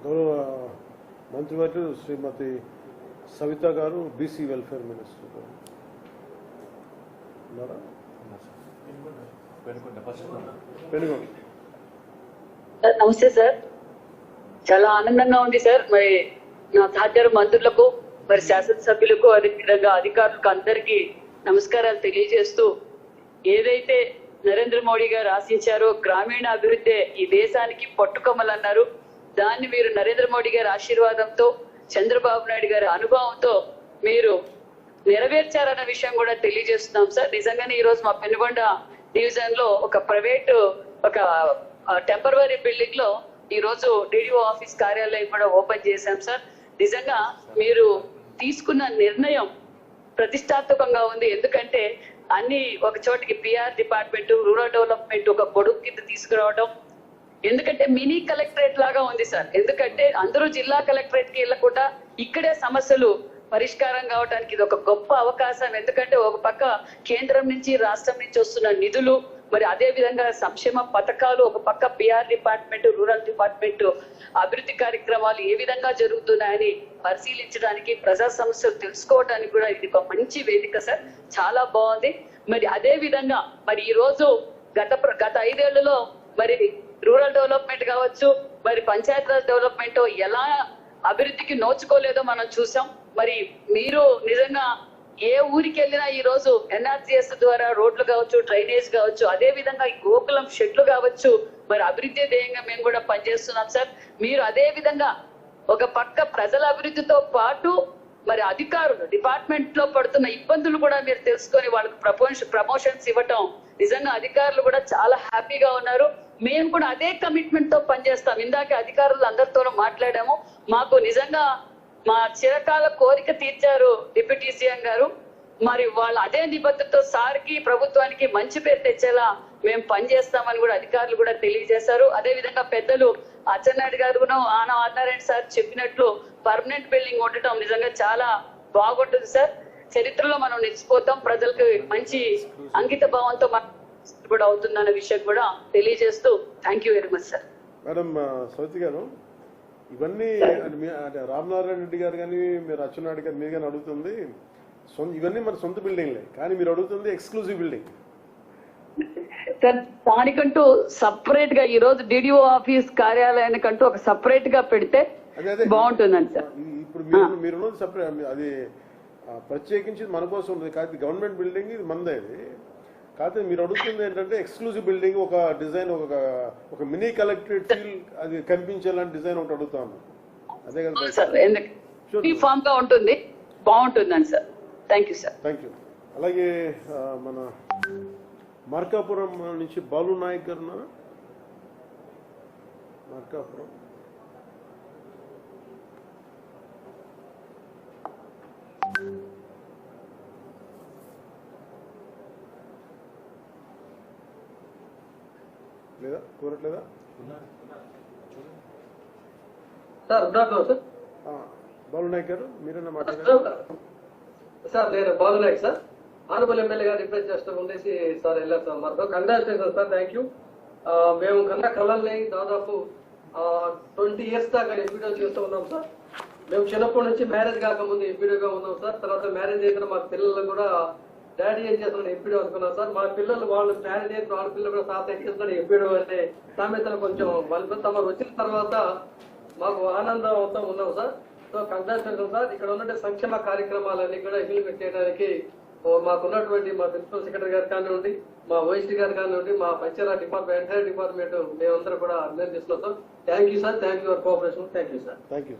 గౌరవ మంత్రివర్యులు శ్రీమతి సవిత గారు బీసీ వెల్ఫేర్ మినిస్టర్ గారు పెనుగొండ. నమస్తే సార్, చాలా ఆనందంగా ఉంది సార్. మరి నా సహచర మంత్రులకు, మరి శాసనసభ్యులకు, అదేవిధంగా అధికారులకు అందరికీ నమస్కారాలు తెలియజేస్తూ, ఏదైతే నరేంద్ర మోడీ గారు ఆశించారో గ్రామీణ అభివృద్ధి ఈ దేశానికి పట్టుకొమ్మలన్నారు. దాన్ని మీరు నరేంద్ర మోడీ గారి ఆశీర్వాదంతో, చంద్రబాబు నాయుడు గారి అనుభవంతో మీరు నెరవేర్చారన్న విషయం కూడా తెలియజేస్తున్నాం సార్. నిజంగానే ఈ రోజు మా పెనుగొండ డివిజన్ లో ఒక ప్రైవేటు ఒక టెంపరరీ బిల్డింగ్ లో ఈ రోజు డిడిఓ ఆఫీస్ కార్యాలయం కూడా ఓపెన్ చేశాం సార్. నిజంగా మీరు తీసుకున్న నిర్ణయం ప్రతిష్టాత్మకంగా ఉంది. ఎందుకంటే అన్ని ఒక చోటికి పిఆర్ డిపార్ట్మెంట్, రూరల్ డెవలప్మెంట్ ఒక గొడుగు కింద తీసుకురావడం, ఎందుకంటే మినీ కలెక్టరేట్ లాగా ఉంది సార్. ఎందుకంటే అందరూ జిల్లా కలెక్టరేట్ కి వెళ్ళకుండా ఇక్కడే సమస్యలు పరిష్కారం కావడానికి ఇది ఒక గొప్ప అవకాశం. ఎందుకంటే ఒక పక్క కేంద్రం నుంచి, రాష్ట్రం నుంచి వస్తున్న నిధులు, మరి అదే విధంగా సంక్షేమ పథకాలు, ఒక పక్క పిఆర్ డిపార్ట్మెంట్, రూరల్ డిపార్ట్మెంట్ అభివృద్ధి కార్యక్రమాలు ఏ విధంగా జరుగుతున్నాయని పరిశీలించడానికి, ప్రజా సమస్యలు తెలుసుకోవడానికి కూడా ఇది ఒక మంచి వేదిక సార్. చాలా బాగుంది. మరి అదే విధంగా మరి ఈ రోజు గత 5 ఏళ్లలో మరి రూరల్ డెవలప్మెంట్ కావచ్చు, మరి పంచాయతీరాజ్ డెవలప్మెంట్ ఎలా అభివృద్ధికి నోచుకోలేదో మనం చూసాం. మరి మీరు నిజంగా ఏ ఊరికి వెళ్ళినా ఈ రోజు ఎన్ఆర్జీఎస్ ద్వారా రోడ్లు కావచ్చు, డ్రైనేజ్ కావచ్చు, అదే విధంగా ఈ గోకులం షెడ్లు కావచ్చు, మరి అభివృద్ధి ధ్యేయంగా మేము కూడా పనిచేస్తున్నాం సార్. మీరు అదే విధంగా ఒక పక్క ప్రజల అభివృద్ధితో పాటు మరి అధికారులు డిపార్ట్మెంట్ లో పడుతున్న ఇబ్బందులు కూడా మీరు తెలుసుకొని వాళ్ళకి ప్రమోషన్స్ ఇవ్వటం, నిజంగా అధికారులు కూడా చాలా హ్యాపీగా ఉన్నారు. మేము కూడా అదే కమిట్మెంట్ తో పనిచేస్తాం. ఇందాక అధికారులు అందరితోనూ మాట్లాడాము. మాకు నిజంగా మా చిరకాల కోరిక తీర్చారు డిప్యూటీ సీఎం గారు. మరి వాళ్ళు అదే నిబద్ధతతో సార్కి, ప్రభుత్వానికి మంచి పేరు తెచ్చేలా మేము పనిచేస్తామని కూడా అధికారులు కూడా తెలియజేశారు. అదే విధంగా పెద్దలు అచ్చెన్నాయుడు గారును, ఆనారాయణ సార్ చెప్పినట్లు పర్మనెంట్ బిల్డింగ్ ఉండటం నిజంగా చాలా బాగుంటుంది సార్. చరిత్రలో మనం నిలిచిపోతాం. ప్రజలకు మంచి అంకిత భావంతో కూడా అవుతుందన్న విషయం కూడా తెలియజేస్తూ thank you very much sir. Madam Savithi garu, ఇవన్నీ రామనారాయణ రెడ్డి గారు కానీ, మీరు అచ్చెన్నాయుడు గారు మీరు కానీ అడుగుతుంది ఇవన్నీ మన సొంత బిల్డింగ్లే, కానీ మీరు అడుగుతుంది ఎక్స్క్లూజివ్ బిల్డింగ్ సార్. దానికంటూ సపరేట్ గా ఈ రోజు డిడిఓ ఆఫీస్ కార్యాలయానికంటూ ఒక సపరేట్ గా పెడితే బాగుంటుందండి సార్. ఇప్పుడు మీరు సపరేట్, అది ప్రత్యేకించి మన కోసం ఉంటుంది. కాదు గవర్నమెంట్ బిల్డింగ్, ఇది మనదే. ఇది కాకపోతే మీరు అడుగుతుంది ఏంటంటే ఎక్స్క్లూజివ్ బిల్డింగ్, ఒక డిజైన్, ఒక మినీ కలెక్టరేట్ ఫీల్ అది కనిపించేలాంటి డిజైన్ ఒకటి అడుగుతాను. అదే కదా సార్, యూనిఫామ్ గా ఉంటుంది, బాగుంటుందండి sir. Thank you sir. Thank you. అలాగే మన మార్కాపురం నుంచి బాలు నాయక్ గారు ఉన్నారా? మార్కాపురం లేదా కోరట్లేదా సార్? బాలు నాయక్ గారు మీరేనా మాట్లాడారు సార్? నేను బాలు నాయక్ సార్, ఆనబల్ ఎమ్మెల్యే గారు రిప్రెస్ చేస్తూ ఉండేసి సార్ వెళ్ళారు సార్. మాకు కంగ్రాచులేషన్ సార్, థ్యాంక్ యూ. మేము కన్నా కళల్ని దాదాపు 20 years దాకా ఎంపీడో చేస్తూ ఉన్నాం సార్. మేము చిన్నప్పటి నుంచి మ్యారేజ్ కాకముందు ఎంపీడోగా ఉన్నాం సార్. తర్వాత మ్యారేజ్ అయిన మా పిల్లలు కూడా డాడీ ఏం చేస్తున్నాడు ఎంపీడో అనుకున్నాం సార్. మా పిల్లలు వాళ్ళు మ్యారేజ్ అయిన వాళ్ళ పిల్లలు కూడా తాత ఏం చేస్తున్నాడు ఎంపీడో అంటే సామెతలు కొంచెం వాళ్ళు తమ వచ్చిన తర్వాత మాకు ఆనందంతో ఉన్నాం సార్. So congratulation sir. ఇక్కడ ఉన్నటువంటి సంక్షేమ కార్యక్రమాలన్నీ కూడా ఇంప్లిమెంట్ చేయడానికి మాకున్నటువంటి మా ప్రిన్సిపల్ సెక్రటరీ గారు కానివ్వండి, మా ఓఎస్టీ గారు కానివ్వండి, మా పంచాయతీ డిపార్ట్మెంట్, ఎంటైర్ డిపార్ట్మెంట్ మేమందరూ కూడా అభినందిస్తున్నాం sir. Thank you sir. Thank you for cooperation. Thank you sir. Thank you.